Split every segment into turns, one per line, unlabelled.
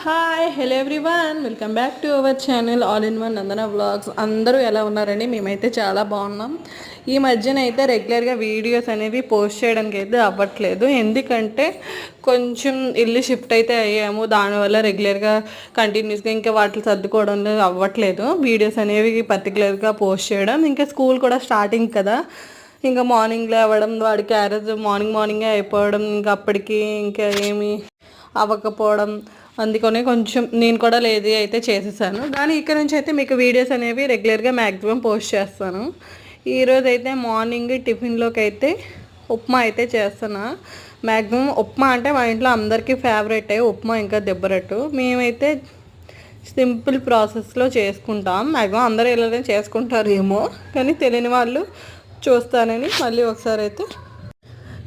Hi hello everyone, welcome back to our channel all in one Nandana vlogs. అందరూ ఎలా ఉన్నారండి? మేమైతే చాలా బాగున్నాం. ఈ మధ్యన అయితే రెగ్యులర్గా వీడియోస్ అనేవి పోస్ట్ చేయడానికి అయితే అవ్వట్లేదు. ఎందుకంటే కొంచెం ఇల్లు షిఫ్ట్ అయితే అయ్యాము. దానివల్ల రెగ్యులర్గా కంటిన్యూస్గా ఇంకా వాటిని సర్దుకోవడం అవ్వట్లేదు. వీడియోస్ అనేవి పర్టికులర్గా పోస్ట్ చేయడం, ఇంకా స్కూల్ కూడా స్టార్టింగ్ కదా, ఇంకా మార్నింగ్ లేవడం, వాడి క్యారేజ్ మార్నింగే అయిపోవడం, ఇంకా అప్పటికి ఇంకా ఏమి అవ్వకపోవడం, అందుకనే కొంచెం నేను కూడా లేజీ అయితే చేసేసాను. కానీ ఇక్కడ నుంచి అయితే మీకు వీడియోస్ అనేవి రెగ్యులర్గా మ్యాక్సిమం పోస్ట్ చేస్తాను. ఈరోజు అయితే మార్నింగ్ టిఫిన్లోకి అయితే ఉప్మా అయితే చేస్తున్నా. మ్యాక్సిమం ఉప్మా అంటే మా ఇంట్లో అందరికీ ఫేవరెట్ ఉప్మా, ఇంకా దెబ్బరట్టు. మేమైతే సింపుల్ ప్రాసెస్లో చేసుకుంటాం. మ్యాక్సిమం అందరూ ఇలానే చేసుకుంటారేమో, కానీ తెలియని వాళ్ళు చూస్తానని మళ్ళీ ఒకసారి అయితే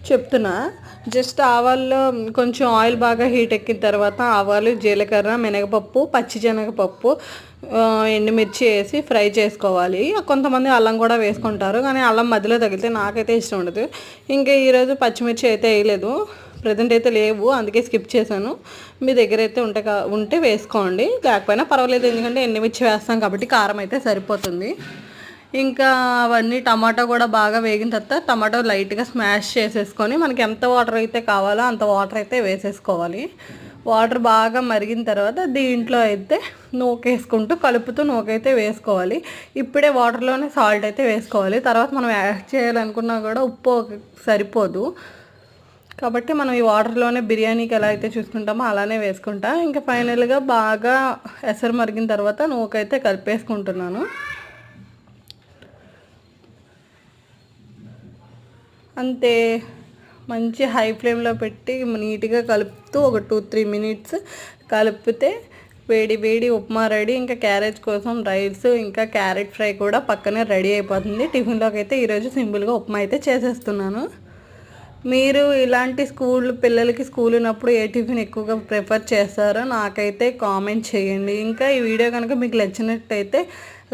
చెప్తున్నా. జస్ట్ ఆవాల్లో కొంచెం ఆయిల్ బాగా హీట్ ఎక్కిన తర్వాత ఆవాలు, జీలకర్ర, మినగపప్పు, పచ్చిశనగపప్పు, ఎండుమిర్చి వేసి ఫ్రై చేసుకోవాలి. కొంతమంది అల్లం కూడా వేసుకుంటారు, కానీ అల్లం మధ్యలో తగిలితే నాకైతే ఇష్టం ఉండదు. ఇంకా ఈరోజు పచ్చిమిర్చి అయితే వేయలేదు, ప్రజెంట్ అయితే లేవు, అందుకే స్కిప్ చేశాను. మీ దగ్గర అయితే ఉంటే వేసుకోండి, లేకపోయినా పర్వాలేదు, ఎందుకంటే ఎండుమిర్చి వేస్తాం కాబట్టి కారం అయితే సరిపోతుంది. ఇంకా అవన్నీ టమాటా కూడా బాగా వేగిన తర్వాత టమాటో లైట్గా స్మాష్ చేసేసుకొని మనకి ఎంత వాటర్ అయితే కావాలో అంత వాటర్ అయితే వేసేసుకోవాలి. వాటర్ బాగా మరిగిన తర్వాత దీంట్లో అయితే నూకేసుకుంటూ కలుపుతూ నూకైతే వేసుకోవాలి. ఇప్పుడే వాటర్లోనే సాల్ట్ అయితే వేసుకోవాలి. తర్వాత మనం యాడ్ చేయాలనుకున్నా కూడా ఉప్పు సరిపోదు, కాబట్టి మనం ఈ వాటర్లోనే బిర్యానీకి ఎలా అయితే చూసుకుంటామో అలానే వేసుకుంటా. ఇంకా ఫైనల్గా బాగా ఎసరు మరిగిన తర్వాత నూకైతే కలిపేసుకుంటున్నాను. అంతే, మంచి హై ఫ్లేమ్లో పెట్టి నీట్గా కలుపుతూ ఒక 2-3 మినిట్స్ కలిపితే వేడి వేడి ఉప్మా రెడీ. ఇంకా క్యారేజ్ కోసం రైస్, ఇంకా క్యారెట్ ఫ్రై కూడా పక్కనే రెడీ అయిపోతుంది. టిఫిన్లోకి అయితే ఈరోజు సింపుల్గా ఉప్మా అయితే చేసేస్తున్నాను. మీరు ఇలాంటి పిల్లలకి స్కూల్ ఉన్నప్పుడు ఏ టిఫిన్ ఎక్కువగా ప్రిఫర్ చేస్తారో నాకైతే కామెంట్ చేయండి. ఇంకా ఈ వీడియో కనుక మీకు నచ్చినట్టయితే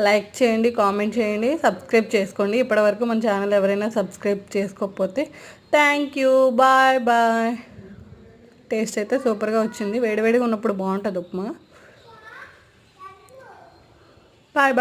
లైక్ చేయండి, కామెంట్ చేయండి, సబ్స్క్రైబ్ చేసుకోండి. ఇప్పటివరకు మన ఛానల్ ఎవరైనా సబ్స్క్రైబ్ చేసుకోకపోతే thank you, bye bye. Taste అయితే సూపర్గా వచ్చింది. వేడివేడిగా ఉన్నప్పుడు బాగుంటుంది ఉప్మా. Bye bye.